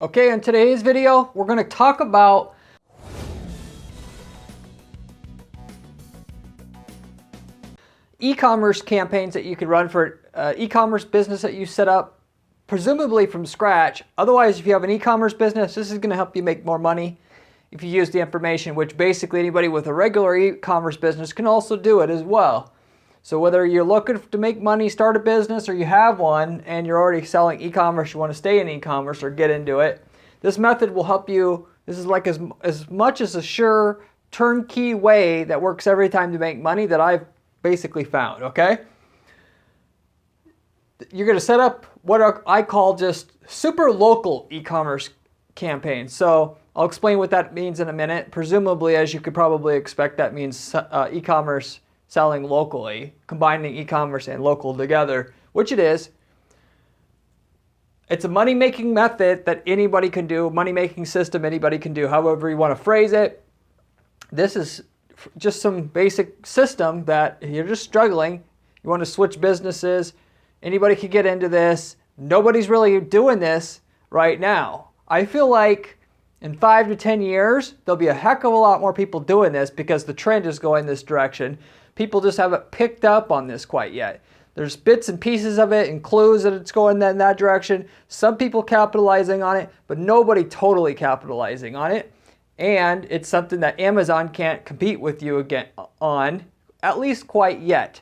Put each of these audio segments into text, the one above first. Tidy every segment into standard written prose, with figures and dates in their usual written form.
Okay, in today's video, we're going to talk about e-commerce campaigns that you can run for e-commerce business that you set up, presumably from scratch. Otherwise, if you have an e-commerce business, this is going to help you make more money if you use the information, which basically anybody with a regular e-commerce business can also do it as well. So whether you're looking to make money, start a business, or you have one and you're already selling e-commerce, you want to stay in e-commerce or get into it, this method will help you. This is like as much as a sure turnkey way that works every time to make money that I've basically found, okay? You're going to set up what I call just super local e-commerce campaigns. So I'll explain what that means in a minute. Presumably, as you could probably expect, that means e-commerce selling locally, combining e-commerce and local together, which it is. It's a money-making method that anybody can do, money-making system anybody can do, however you want to phrase it. This is just some basic system that you're just struggling. You want to switch businesses. Anybody can get into this. Nobody's really doing this right now. I feel like in 5 to 10 years, there'll be a heck of a lot more people doing this because the trend is going this direction. People just haven't picked up on this quite yet. There's bits and pieces of it and clues that it's going in that direction. Some people capitalizing on it, but nobody totally capitalizing on it. And it's something that Amazon can't compete with you again on, at least quite yet.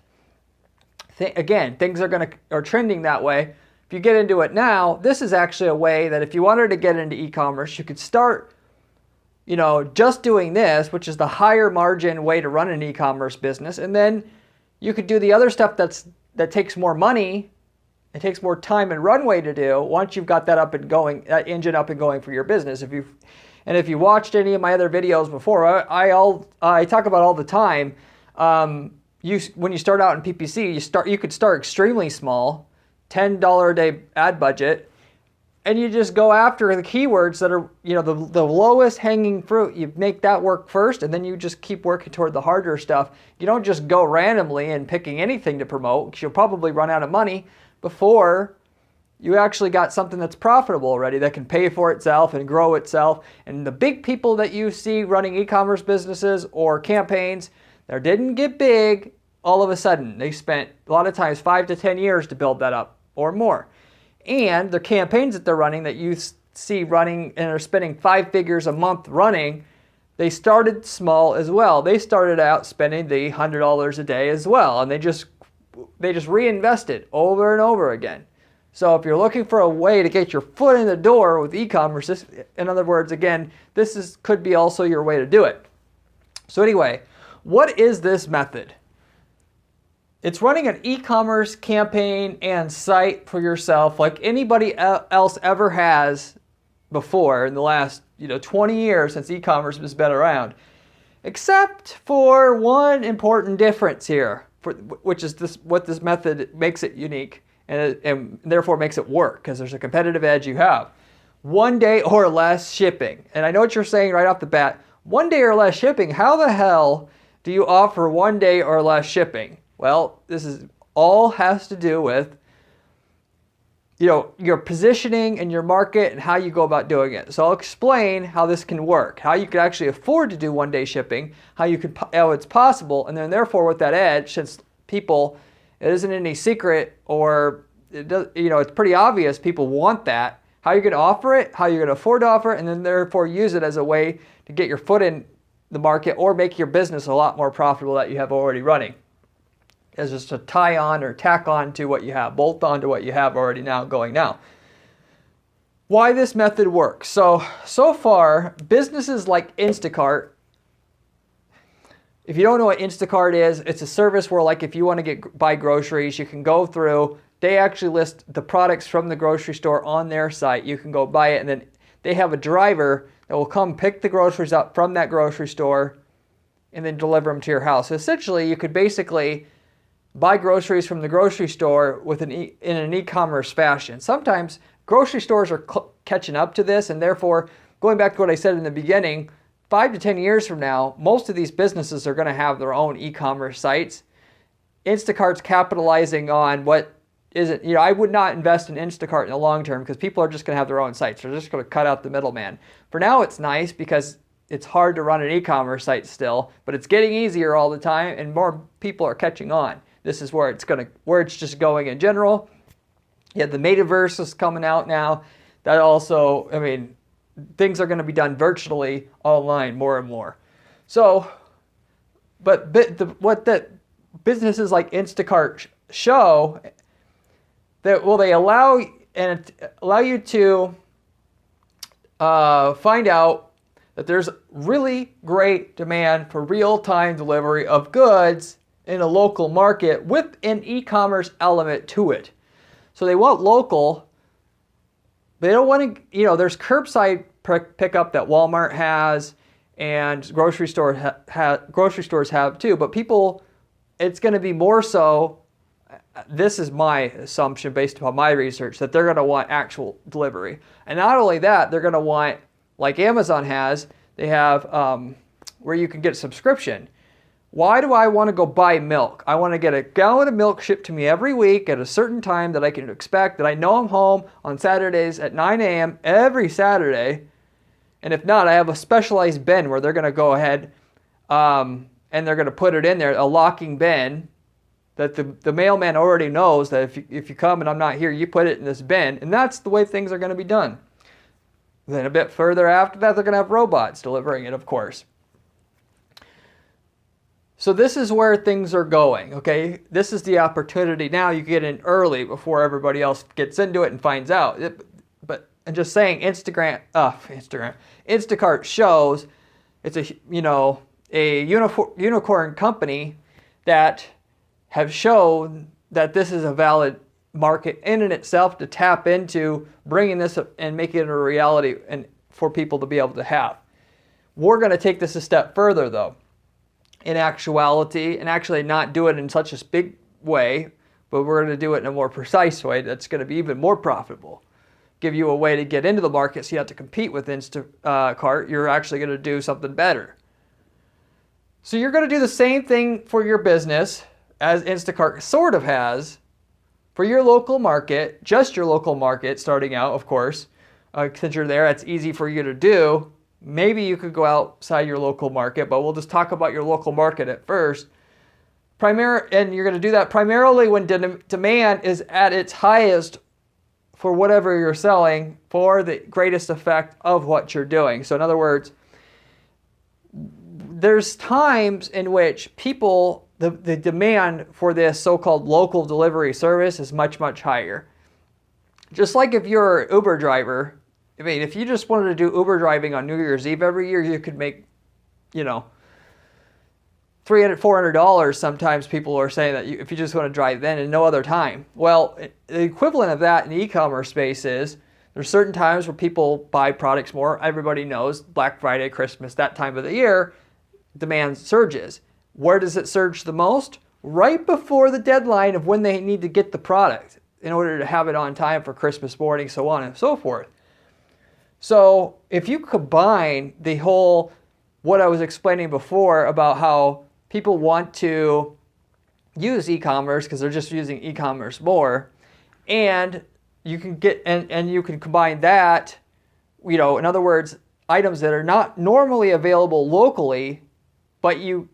Again, things are trending that way. If you get into it now, this is actually a way that if you wanted to get into e-commerce, you could start, just doing this, which is the higher margin way to run an e-commerce business, and then you could do the other stuff that takes more money. It takes more time and runway to do once you've got that up and going, that engine up and going for your business. If you watched any of my other videos before, I talk about all the time. When you start out in PPC, you could start extremely small, $10 a day ad budget, and you just go after the keywords that are the lowest hanging fruit. You make that work first, and then you just keep working toward the harder stuff. You don't just go randomly and picking anything to promote, because you'll probably run out of money before you actually got something that's profitable already, that can pay for itself and grow itself. And the big people that you see running e-commerce businesses or campaigns, they didn't get big all of a sudden. They spent a lot of times 5 to 10 years to build that up or more. And the campaigns that they're running that you see running and are spending 5 figures a month running, they started small as well. They started out spending the $100 a day as well, and they just reinvested over and over again. So if you're looking for a way to get your foot in the door with e-commerce, in other words, again, could be also your way to do it. So anyway, what is this method? It's running an e-commerce campaign and site for yourself like anybody else ever has before in the last 20 years since e-commerce has been around. Except for one important difference here, which is what this method makes it unique and therefore makes it work, because there's a competitive edge you have. 1 day or less shipping. And I know what you're saying right off the bat. 1 day or less shipping? How the hell do you offer 1 day or less shipping? Well, this all has to do with your positioning and your market and how you go about doing it. So I'll explain how this can work, how you could actually afford to do 1 day shipping, how it's possible, and then therefore with that edge, since it isn't any secret, or it's pretty obvious people want that, how you're going to offer it, how you're going to afford to offer it, and then therefore use it as a way to get your foot in the market or make your business a lot more profitable that you have already running. As just to tie on or tack on to what you have, bolt on to what you have already going now. Why this method works. So far, businesses like Instacart, if you don't know what Instacart is, it's a service where, like, if you want to buy groceries, you can go through, they actually list the products from the grocery store on their site. You can go buy it, and then they have a driver that will come pick the groceries up from that grocery store and then deliver them to your house. So essentially, you could basically buy groceries from the grocery store in an e-commerce fashion. Sometimes grocery stores are catching up to this, and therefore, going back to what I said in the beginning, 5 to 10 years from now, most of these businesses are going to have their own e-commerce sites. Instacart's capitalizing on what isn't, I would not invest in Instacart in the long term because people are just going to have their own sites. They're just going to cut out the middleman. For now, it's nice because it's hard to run an e-commerce site still, but it's getting easier all the time and more people are catching on. This is where it's just going in general. Yeah, the Metaverse is coming out now. That also, things are going to be done virtually online more and more. So, but what that businesses like Instacart show that they allow you to find out that there's really great demand for real-time delivery of goods in a local market with an e-commerce element to it. So they want local, but they don't want to, there's curbside pickup that Walmart has and grocery stores have too, but people, it's going to be more so, this is my assumption based upon my research, that they're going to want actual delivery. And not only that, they're going to want, like Amazon has, they have where you can get a subscription. Why do I want to go buy milk? I want to get a gallon of milk shipped to me every week at a certain time that I can expect, that I know I'm home on Saturdays at 9 a.m. every Saturday. And if not, I have a specialized bin where they're going to go ahead and they're going to put it in there, a locking bin that the mailman already knows that if you come and I'm not here, you put it in this bin. And that's the way things are going to be done. Then a bit further after that, they're going to have robots delivering it, of course. So this is where things are going, okay? This is the opportunity. Now you get in early before everybody else gets into it and finds out. But I'm just saying, Instacart shows it's a unicorn company that have shown that this is a valid market in and itself to tap into, bringing this up and making it a reality and for people to be able to have. We're going to take this a step further though, in actuality, and actually not do it in such a big way, but we're going to do it in a more precise way that's going to be even more profitable. Give you a way to get into the market so you have to compete with Instacart. You're actually going to do something better. So you're going to do the same thing for your business as Instacart sort of has for your local market, just your local market starting out, of course. Since you're there, it's easy for you to do. Maybe you could go outside your local market, but we'll just talk about your local market at first. And you're going to do that primarily when demand is at its highest for whatever you're selling for the greatest effect of what you're doing. So in other words, there's times in which the demand for this so-called local delivery service is much, much higher. Just like if you're an Uber driver, if you just wanted to do Uber driving on New Year's Eve every year, you could make, $300, $400 sometimes people are saying that if you just want to drive then and no other time. Well, the equivalent of that in the e-commerce space is there's certain times where people buy products more. Everybody knows Black Friday, Christmas, that time of the year, demand surges. Where does it surge the most? Right before the deadline of when they need to get the product in order to have it on time for Christmas morning, so on and so forth. So if you combine the whole, what I was explaining before about how people want to use e-commerce because they're just using e-commerce more, and you can get, and you can combine that, in other words, items that are not normally available locally, but you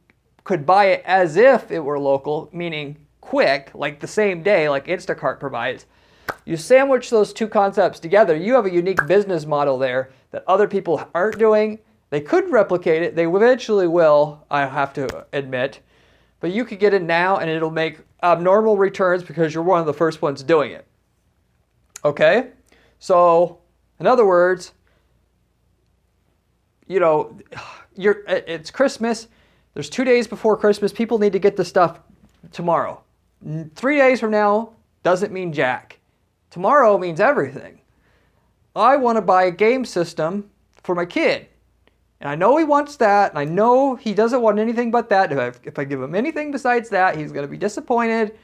could buy it as if it were local, meaning quick, like the same day, like Instacart provides. You sandwich those two concepts together, you have a unique business model there that other people aren't doing. They could replicate it. They eventually will, I have to admit. But you could get in now and it'll make abnormal returns because you're one of the first ones doing it. Okay? So, in other words, it's Christmas. There's 2 days before Christmas. People need to get the stuff tomorrow. 3 days from now doesn't mean jack. Tomorrow means everything. I want to buy a game system for my kid. And I know he wants that, and I know he doesn't want anything but that. If I give him anything besides that, he's going to be disappointed.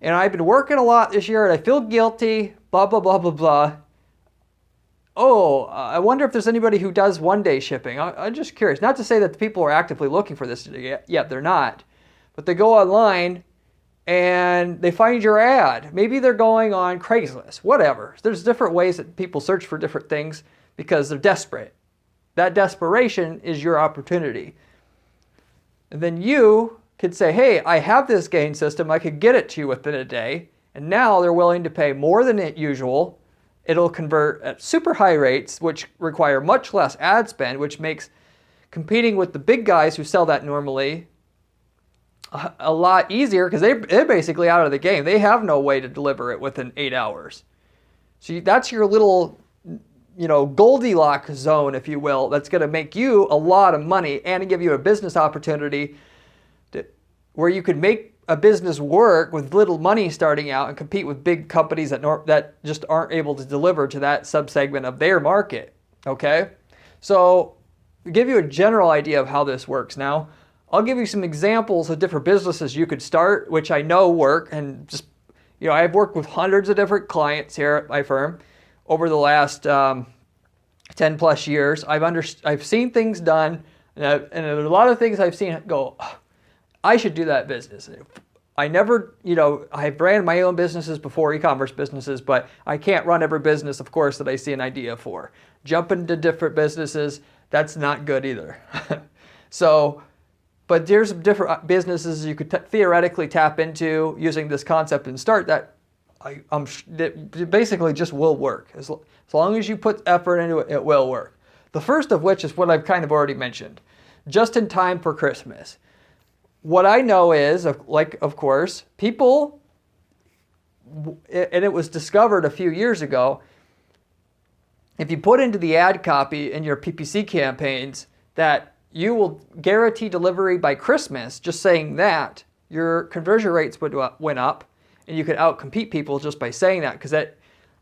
And I've been working a lot this year, and I feel guilty, blah, blah, blah, blah, blah. Oh, I wonder if there's anybody who does one-day shipping. I'm just curious. Not to say that the people are actively looking for this yet, they're not. But they go online, and they find your ad. Maybe they're going on Craigslist, whatever. There's different ways that people search for different things because they're desperate. That desperation is your opportunity. And then you could say, hey, I have this gain system. I could get it to you within a day. And now they're willing to pay more than usual. It'll convert at super high rates, which require much less ad spend, which makes competing with the big guys who sell that normally a lot easier because they're basically out of the game. They have no way to deliver it within 8 hours. So that's your little, Goldilocks zone, if you will, that's going to make you a lot of money and give you a business opportunity where you could make a business work with little money starting out and compete with big companies that just aren't able to deliver to that subsegment of their market. Okay? So to give you a general idea of how this works now, I'll give you some examples of different businesses you could start, which I know work, and just, I've worked with hundreds of different clients here at my firm over the last 10 plus years. I've seen things done, and a lot of things I've seen go, I should do that business. I never, I've ran my own businesses before, e-commerce businesses, but I can't run every business, of course, that I see an idea for. Jump into different businesses, that's not good either. But there's different businesses you could theoretically tap into using this concept and start that that basically just will work. As long as you put effort into it, it will work. The first of which is what I've kind of already mentioned, just in time for Christmas. What I know is, of course, people, and it was discovered a few years ago, if you put into the ad copy in your PPC campaigns that you will guarantee delivery by Christmas, just saying that, your conversion rates went up, and you could outcompete people just by saying that, because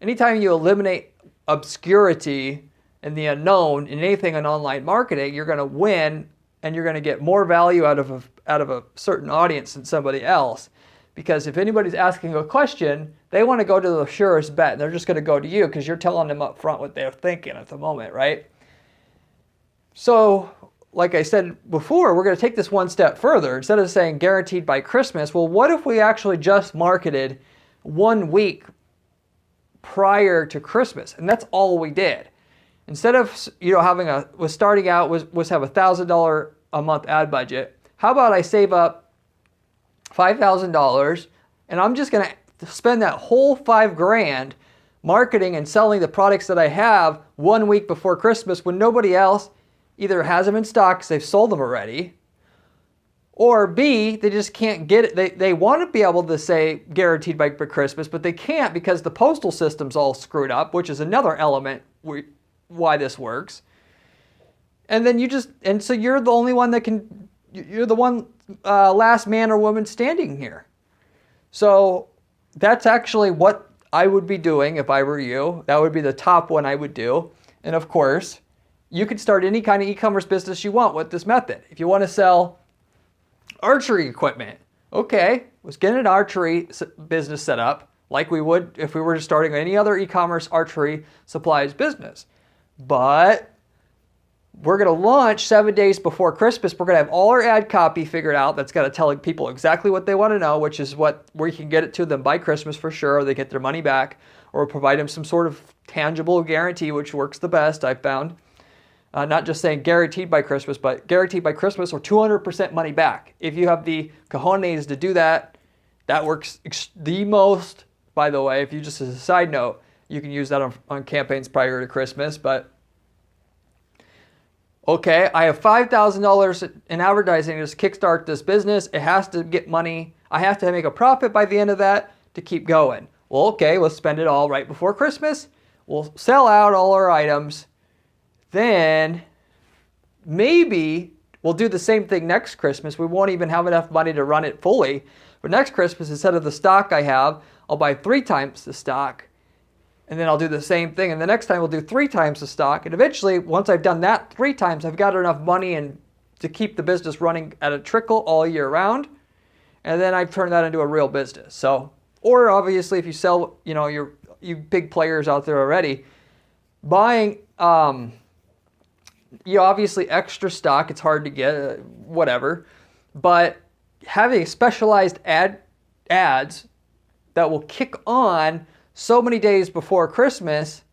anytime you eliminate obscurity and the unknown in anything in online marketing, you're going to win, and you're going to get more value out of a certain audience than somebody else. Because if anybody's asking a question, they want to go to the surest bet, and they're just going to go to you because you're telling them up front what they're thinking at the moment, right? So, like I said before, we're going to take this one step further. Instead of saying guaranteed by Christmas, well, what if we actually just marketed 1 week prior to Christmas? And that's all we did. Instead of, having have $1,000 a month ad budget, how about I save up $5,000 and I'm just going to spend that whole $5,000 marketing and selling the products that I have 1 week before Christmas when nobody else either has them in stock because they've sold them already, or B, they just can't get it. They want to be able to say guaranteed by Christmas, but they can't because the postal system's all screwed up, which is another element why this works. And then so you're the only one you're the one last man or woman standing here. So that's actually what I would be doing if I were you. That would be the top one I would do. And of course, you could start any kind of e-commerce business you want with this method. If you want to sell archery equipment, okay, let's get an archery business set up like we would if we were starting any other e-commerce archery supplies business. But we're going to launch 7 days before Christmas. We're going to have all our ad copy figured out. That's got to tell people exactly what they want to know, which is where you can get it to them by Christmas for sure, or they get their money back, or provide them some sort of tangible guarantee, which works the best, I've found. Not just saying guaranteed by Christmas, but guaranteed by Christmas or 200% money back. If you have the cojones to do that, that works the most. By the way, if you just as a side note, you can use that on campaigns prior to Christmas. But okay, I have $5,000 in advertising to kickstart this business. It has to get money. I have to make a profit by the end of that to keep going. Well, okay, let's spend it all right before Christmas. We'll sell out all our items. Then maybe we'll do the same thing next Christmas. We won't even have enough money to run it fully. But next Christmas, instead of the stock I have, I'll buy 3 times the stock. And then I'll do the same thing. And the next time we'll do 3 times the stock. And eventually, once I've done that 3 times, I've got enough money to keep the business running at a trickle all year round. And then I've turned that into a real business. So, or obviously, if you sell, you big players out there already, buying, obviously extra stock, it's hard to get, whatever. But having a specialized ad ads that will kick on so many days before Christmas,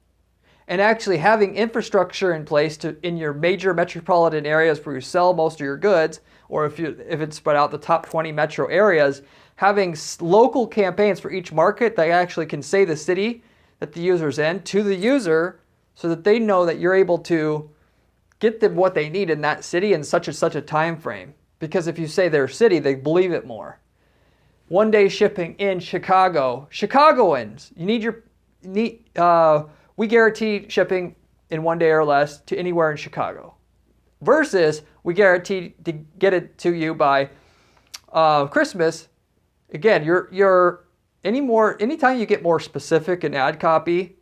and actually having infrastructure in place in your major metropolitan areas where you sell most of your goods, or if it's spread out the top 20 metro areas, having local campaigns for each market that actually can say the city that the user's in to the user, so that they know that you're able to get them what they need in that city in such and such a time frame. Because if you say their city, they believe it more. 1 day shipping in Chicago. Chicagoans, we guarantee shipping in 1 day or less to anywhere in Chicago. Versus we guarantee to get it to you by Christmas. Again, anytime you get more specific in ad copy,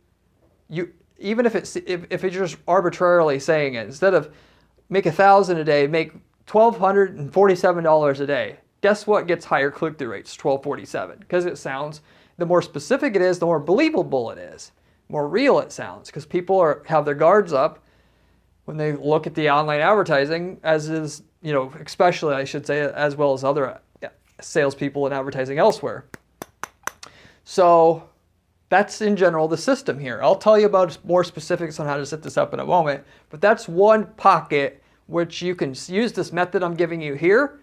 even if it's just arbitrarily saying it, instead of make $1,000 a day, make $1,247 a day. Guess what gets higher click-through rates? $1,247, because it sounds, the more specific it is, the more believable it is, more real it sounds, because people have their guards up when they look at the online advertising, as is, especially I should say, as well as other salespeople and advertising elsewhere. So that's in general the system here. I'll tell you about more specifics on how to set this up in a moment, but that's one pocket which you can use this method I'm giving you here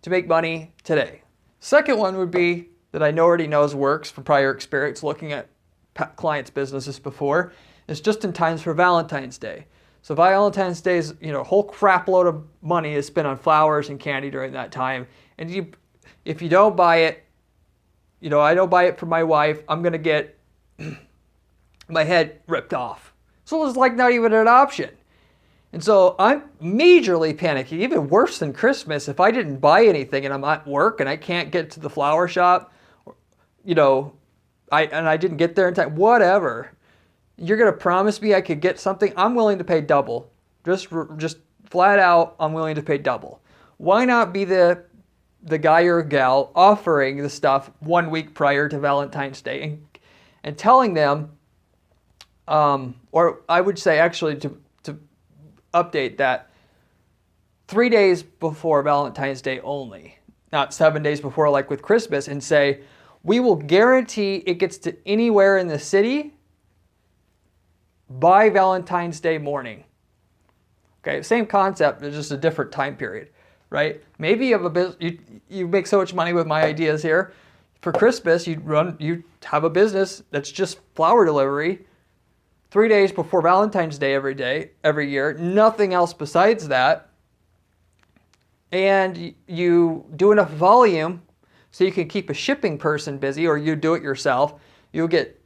to make money today. Second one would be that I already knows works from prior experience looking at clients' businesses before, is just in times for Valentine's Day. So Valentine's Day is, a whole crap load of money is spent on flowers and candy during that time. And if you don't buy it, I don't buy it for my wife, I'm going to get my head ripped off. So it's like not even an option. And so I'm majorly panicking, even worse than Christmas. If I didn't buy anything and I'm at work and I can't get to the flower shop, I didn't get there in time, whatever. You're going to promise me I could get something? I'm willing to pay double. Just flat out, I'm willing to pay double. Why not be the guy or gal offering the stuff 1 week prior to Valentine's Day and telling them, or I would say actually to update that 3 days before Valentine's Day only, not 7 days before like with Christmas, and say, we will guarantee it gets to anywhere in the city by Valentine's Day morning. Okay, same concept, it's just a different time period, right? Maybe you have a business, you make so much money with my ideas here. For Christmas, you have a business that's just flower delivery 3 days before Valentine's Day every year, nothing else besides that. And you do enough volume so you can keep a shipping person busy, or you do it yourself. You'll get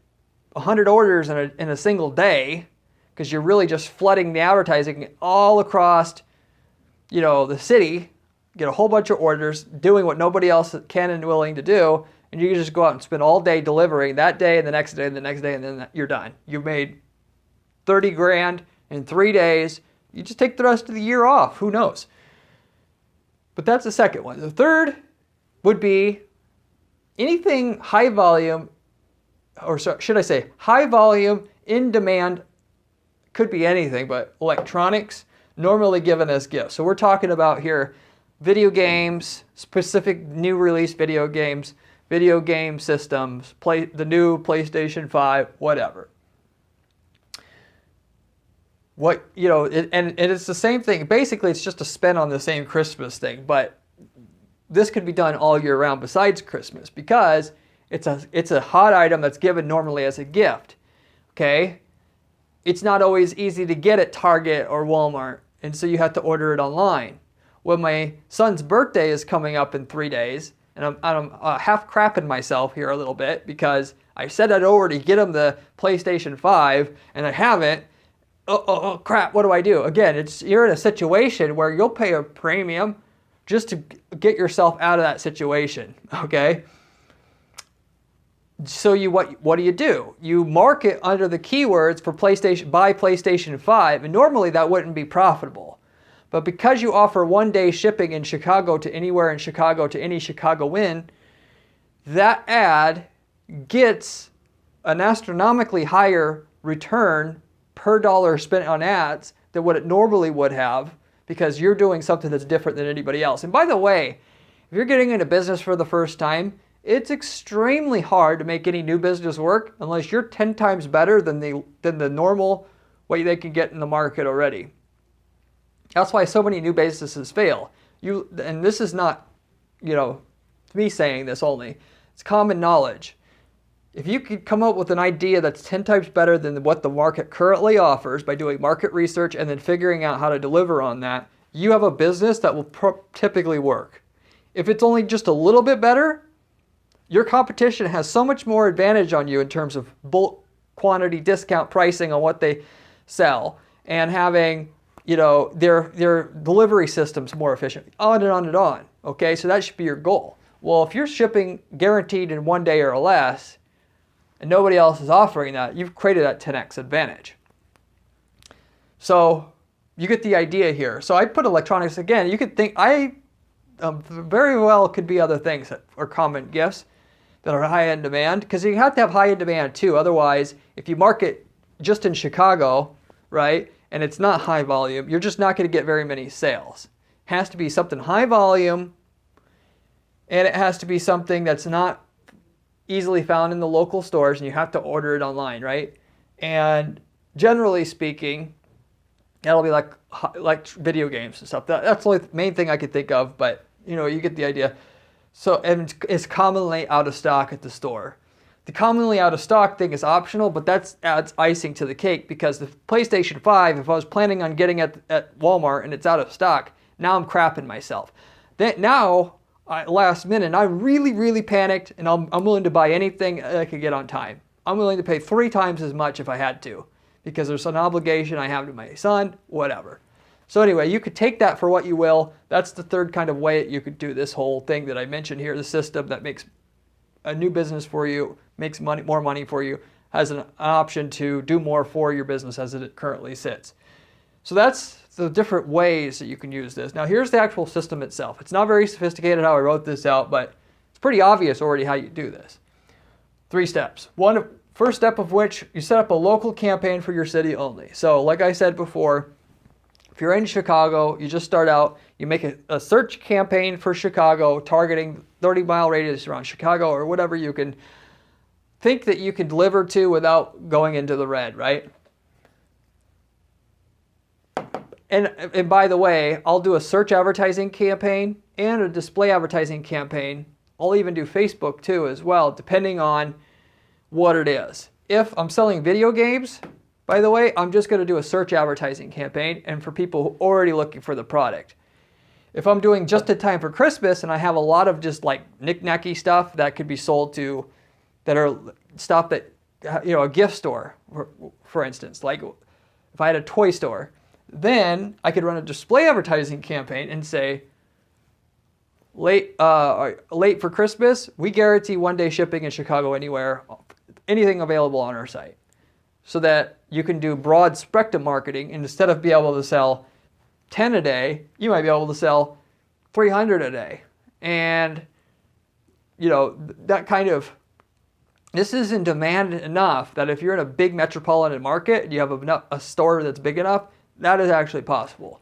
100 orders in a single day, because you're really just flooding the advertising all across, the city. Get a whole bunch of orders, doing what nobody else can and willing to do, and you can just go out and spend all day delivering that day and the next day and the next day, and then you're done. You made 30 grand in 3 days. You just take the rest of the year off. Who knows? But that's the second one. The third would be anything high volume, or should I say high volume, in demand, could be anything, but electronics, normally given as gifts. So we're talking about here video games, specific new release video games, video game systems, the new PlayStation 5, whatever. And it's the same thing. Basically, it's just a spin on the same Christmas thing, but this could be done all year round besides Christmas, because it's a hot item that's given normally as a gift. Okay? It's not always easy to get at Target or Walmart, and so you have to order it online. When my son's birthday is coming up in 3 days, and I'm half crapping myself here a little bit, because I said I'd already get him the PlayStation 5, and I haven't. Oh crap, what do I do? Again, you're in a situation where you'll pay a premium just to get yourself out of that situation, okay? So what do? You mark it under the keywords for buy PlayStation 5, and normally that wouldn't be profitable. But because you offer 1 day shipping in Chicago to anywhere in Chicago to any Chicagoan, that ad gets an astronomically higher return per dollar spent on ads than what it normally would have, because you're doing something that's different than anybody else. And by the way, if you're getting into business for the first time, It's extremely hard to make any new business work unless you're 10 times better than the normal way they can get in the market already. That's why so many new businesses fail. And this is not, me saying this only. It's common knowledge. If you could come up with an idea that's 10 times better than what the market currently offers by doing market research and then figuring out how to deliver on that, you have a business that will typically work. If it's only just a little bit better, your competition has so much more advantage on you in terms of bulk quantity discount pricing on what they sell and having, their delivery systems more efficient, on and on and on. Okay, so that should be your goal. Well, if you're shipping guaranteed in 1 day or less, and nobody else is offering that, you've created that 10x advantage. So you get the idea here. So I put electronics again. You could think very well could be other things that are common gifts that are high in demand, because you have to have high in demand too. Otherwise, if you market just in Chicago, right, and it's not high volume, you're just not going to get very many sales. It has to be something high volume, and it has to be something that's not easily found in the local stores, and you have to order it online, right? And generally speaking, that'll be like video games and stuff. That's the only main thing I could think of, but you get the idea. So, and it's commonly out of stock at the store. The commonly out of stock thing is optional, but that adds icing to the cake, because the PlayStation 5, if I was planning on getting it at Walmart and it's out of stock, now I'm crapping myself. Last minute, I really, really panicked, and I'm willing to buy anything I could get on time. I'm willing to pay 3 times as much if I had to, because there's an obligation I have to my son, whatever. So anyway, you could take that for what you will. That's the third kind of way you could do this whole thing that I mentioned here, the system that makes a new business for you, makes more money for you, has an option to do more for your business as it currently sits. So that's the different ways that you can use this. Now here's the actual system itself. It's not very sophisticated how I wrote this out, but it's pretty obvious already how you do this. 3 steps. First step of which, you set up a local campaign for your city only. So like I said before, if you're in Chicago, you just start out, you make a search campaign for Chicago, targeting 30-mile radius around Chicago or whatever you can think that you can deliver to without going into the red, right? And by the way, I'll do a search advertising campaign and a display advertising campaign. I'll even do Facebook too as well, depending on what it is. If I'm selling video games, by the way, I'm just going to do a search advertising campaign, and for people who are already looking for the product. If I'm doing just in time for Christmas and I have a lot of just like knick-knacky stuff that could be sold to, that are stuff that, a gift store, for instance, like if I had a toy store, then I could run a display advertising campaign and say, late for Christmas, we guarantee 1-day shipping in Chicago anywhere, anything available on our site. So that you can do broad spectrum marketing, and instead of being able to sell 10 a day, you might be able to sell 300 a day. And, that kind of, this is in demand enough that if you're in a big metropolitan market and you have a store that's big enough, that is actually possible.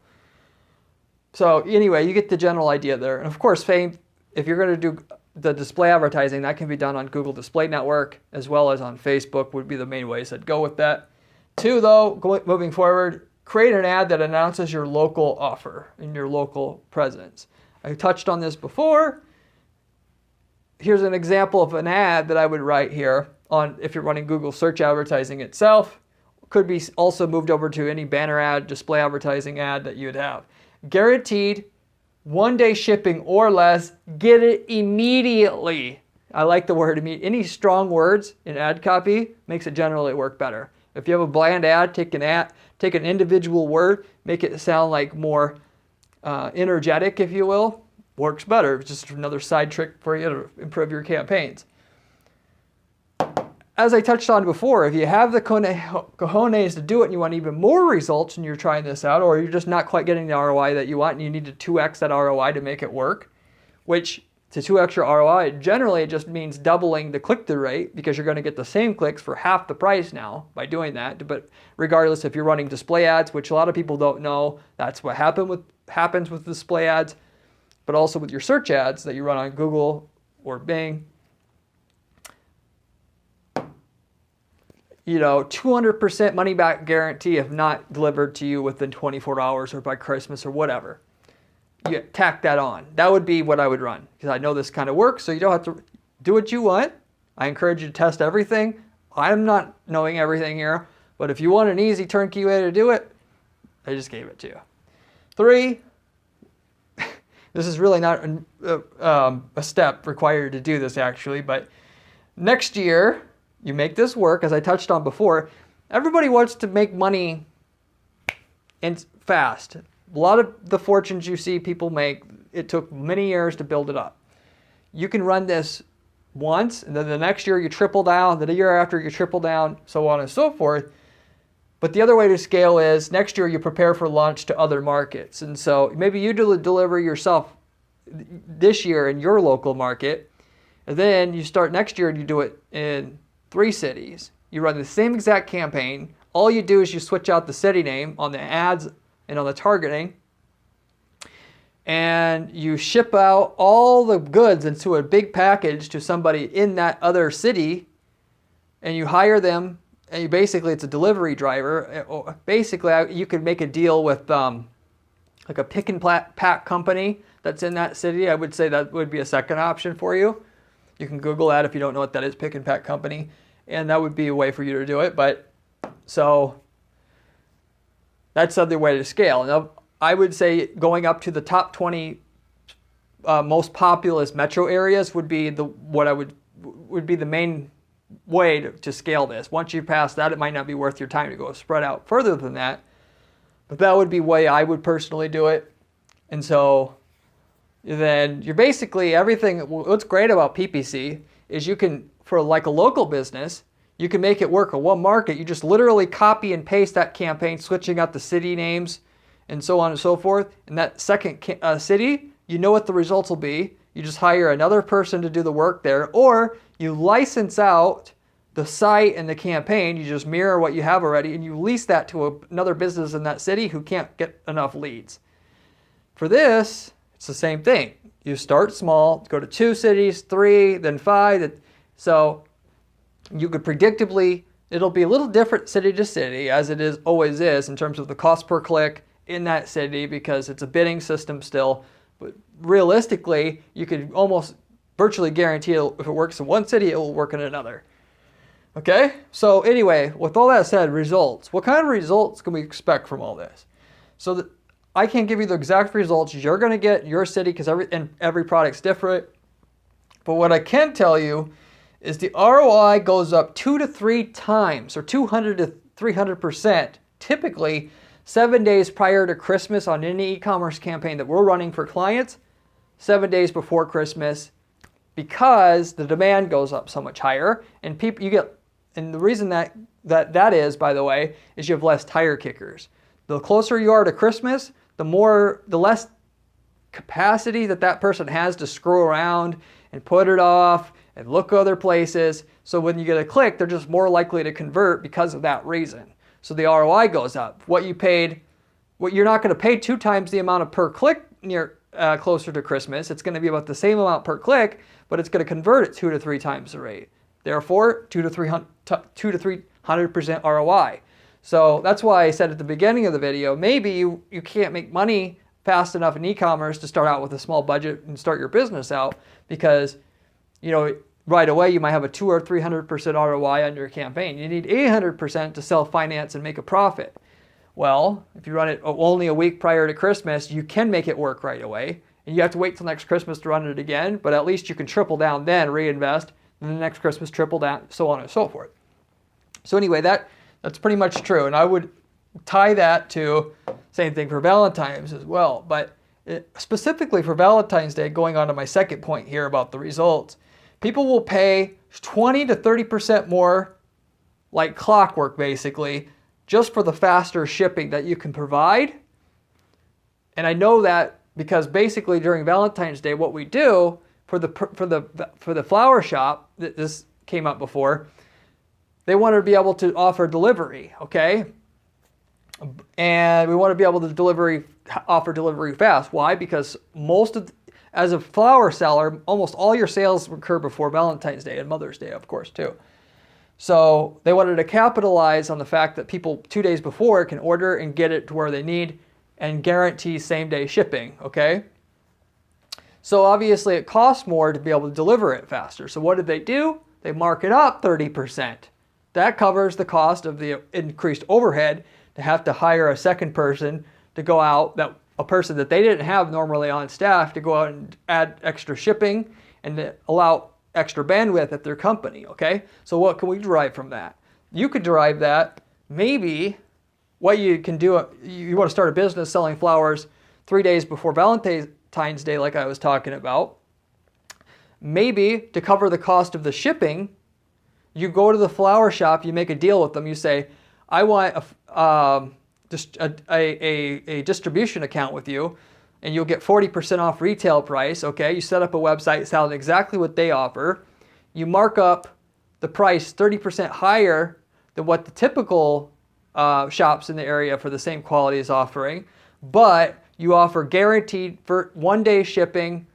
So anyway, you get the general idea there. And of course, if you're going to do the display advertising, that can be done on Google Display Network as well as on Facebook would be the main ways that go with that. 2, though, moving forward, create an ad that announces your local offer and your local presence. I touched on this before. Here's an example of an ad that I would write here on if you're running Google search advertising itself. Could be also moved over to any banner ad, display advertising ad that you'd have. Guaranteed 1-day shipping or less, get it immediately. I like the word immediate. Any strong words in ad copy makes it generally work better. If you have a bland ad, take an individual word, make it sound like more energetic, if you will, works better. It's just another side trick for you to improve your campaigns. As I touched on before, if you have the cojones to do it and you want even more results and you're trying this out, or you're just not quite getting the ROI that you want and you need to 2x that ROI to make it work, which to 2x your ROI, generally it just means doubling the click-through rate, because you're going to get the same clicks for half the price now by doing that. But regardless, if you're running display ads, which a lot of people don't know, that's what happens with display ads, but also with your search ads that you run on Google or Bing, 200% money back guarantee if not delivered to you within 24 hours or by Christmas or whatever. You tack that on. That would be what I would run, because I know this kind of works, so you don't have to do what you want. I encourage you to test everything. I'm not knowing everything here, but if you want an easy turnkey way to do it, I just gave it to you. 3, this is really not a step required to do this actually, but next year, you make this work, as I touched on before. Everybody wants to make money fast. A lot of the fortunes you see people make, it took many years to build it up. You can run this once, and then the next year you triple down, the year after you triple down, so on and so forth. But the other way to scale is next year you prepare for launch to other markets. And so maybe you deliver yourself this year in your local market, and then you start next year and you do it in 3 cities. You run the same exact campaign. All you do is you switch out the city name on the ads and on the targeting, and you ship out all the goods into a big package to somebody in that other city, and you hire them, and it's a delivery driver. Basically, you could make a deal with like a pick and pack company that's in that city. I would say that would be a second option for you. You can Google that if you don't know what that is, pick and pack company. And that would be a way for you to do it. But so that's the other way to scale. Now, I would say going up to the top 20 most populous metro areas would be would be the main way to scale this. Once you pass that, it might not be worth your time to go spread out further than that. But that would be the way I would personally do it. And so then you're basically everything. What's great about PPC is you can, for like a local business, you can make it work in one market. You just literally copy and paste that campaign, switching out the city names and so on and so forth. In that second city, you know what the results will be. You just hire another person to do the work there, or you license out the site and the campaign. You just mirror what you have already, and you lease that to another business in that city who can't get enough leads. For this, it's the same thing. You start small, go to 2 cities, 3, then 5. So you could predictably, it'll be a little different city to city, as it always is in terms of the cost per click in that city, because it's a bidding system still. But realistically, you could almost virtually guarantee if it works in one city, it will work in another. Okay? So anyway, with all that said, results. What kind of results can we expect from all this? So I can't give you the exact results you're going to get in your city, because every product's different. But what I can tell you is the ROI goes up 2 to 3 times, or 200 to 300%, typically 7 days prior to Christmas on any e-commerce campaign that we're running for clients, 7 days before Christmas, because the demand goes up so much higher, and the reason that is, by the way, is you have less tire kickers. The closer you are to Christmas, the less capacity that person has to screw around and put it off and look other places. So when you get a click, they're just more likely to convert because of that reason. So the ROI goes up. What you're not going to pay 2 times the amount of per click closer to Christmas. It's going to be about the same amount per click, but it's going to convert at 2 to 3 times the rate. Therefore, 2 to 300% ROI. So that's why I said at the beginning of the video, maybe you can't make money fast enough in e-commerce to start out with a small budget and start your business out, because right away you might have a 200 or 300% ROI on your campaign. You need 800% to self-finance and make a profit. Well, if you run it only a week prior to Christmas, you can make it work right away. And you have to wait till next Christmas to run it again, but at least you can triple down then, reinvest, and the next Christmas triple down, so on and so forth. So anyway, that's pretty much true. And I would tie that to same thing for Valentine's as well. But specifically for Valentine's Day, going on to my second point here about the results, people will pay 20 to 30% more, like clockwork basically, just for the faster shipping that you can provide. And I know that because basically during Valentine's Day, what we do for the flower shop, this came up before, they want to be able to offer delivery, okay? And we want to be able to offer delivery fast. Why? Because as a flower seller, almost all your sales occur before Valentine's Day and Mother's Day, of course, too. So they wanted to capitalize on the fact that people 2 days before can order and get it to where they need and guarantee same-day shipping, okay? So obviously it costs more to be able to deliver it faster. So what did they do? They mark it up 30%. That covers the cost of the increased overhead to have to hire a second person to go out, a person that they didn't have normally on staff, to go out and add extra shipping and to allow extra bandwidth at their company, okay? So what can we derive from that? You could derive that maybe what you can do, you want to start a business selling flowers 3 days before Valentine's Day like I was talking about. Maybe to cover the cost of the shipping, you go to the flower shop, you make a deal with them, you say, I want a distribution account with you, and you'll get 40% off retail price, okay? You set up a website selling exactly what they offer. You mark up the price 30% higher than what the typical shops in the area for the same quality is offering, but you offer guaranteed for 1 day shipping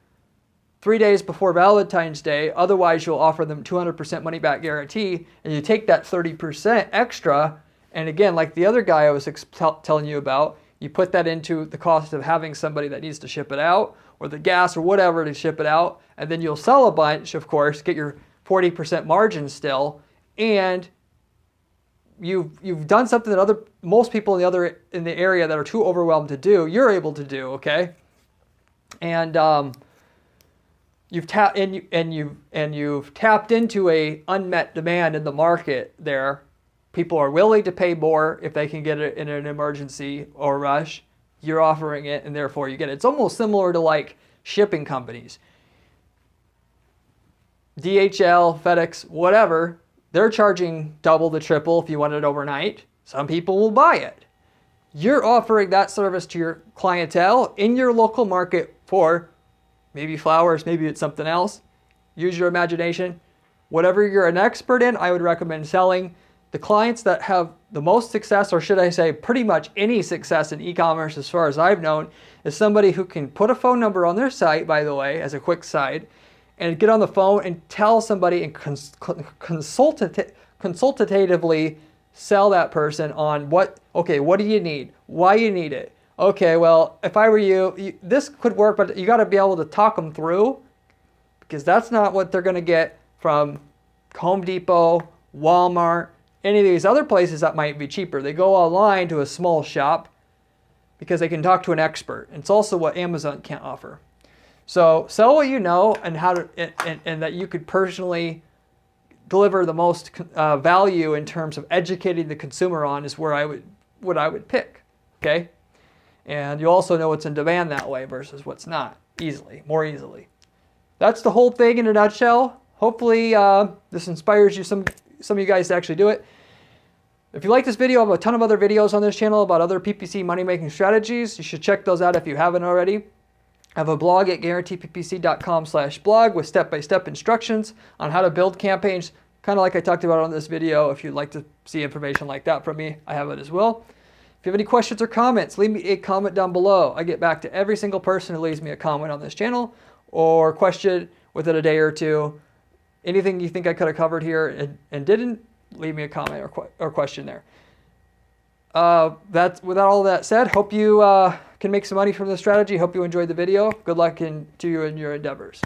3 days before Valentine's Day. Otherwise, you'll offer them 200% money back guarantee, and you take that 30% extra, and again, like the other guy I was telling you about, you put that into the cost of having somebody that needs to ship it out, or the gas or whatever to ship it out, and then you'll sell a bunch, of course, get your 40% margin still, and you've done something that most people in the area that are too overwhelmed to do, you're able to do, okay? And you've tapped into a unmet demand in the market there. People are willing to pay more if they can get it in an emergency or rush. You're offering it, and therefore you get it. It's almost similar to like shipping companies. DHL, FedEx, whatever, they're charging double the triple if you want it overnight. Some people will buy it. You're offering that service to your clientele in your local market for maybe flowers, maybe it's something else. Use your imagination. Whatever you're an expert in, I would recommend selling. The clients that have the most success, or should I say pretty much any success in e-commerce as far as I've known, is somebody who can put a phone number on their site, by the way, as a quick side, and get on the phone and tell somebody and consultatively sell that person on what do you need? Why you need it? Okay, well, if I were you, this could work, but you got to be able to talk them through, because that's not what they're going to get from Home Depot, Walmart, any of these other places that might be cheaper. They go online to a small shop because they can talk to an expert. It's also what Amazon can't offer. So sell what you know and how to, and that you could personally deliver the most value in terms of educating the consumer on is what I would pick. Okay, and you also know what's in demand that way versus what's not more easily. That's the whole thing in a nutshell. Hopefully this inspires you, some of you guys to actually do it. If you like this video, I have a ton of other videos on this channel about other PPC money-making strategies. You should check those out if you haven't already. I have a blog at guaranteeppc.com/blog with step-by-step instructions on how to build campaigns, kind of like I talked about on this video. If you'd like to see information like that from me, I have it as well. If you have any questions or comments, leave me a comment down below. I get back to every single person who leaves me a comment on this channel or question within a day or two. Anything you think I could have covered here and didn't, leave me a comment or question there. With all that said, hope you can make some money from this strategy. Hope you enjoyed the video. Good luck to you in your endeavors.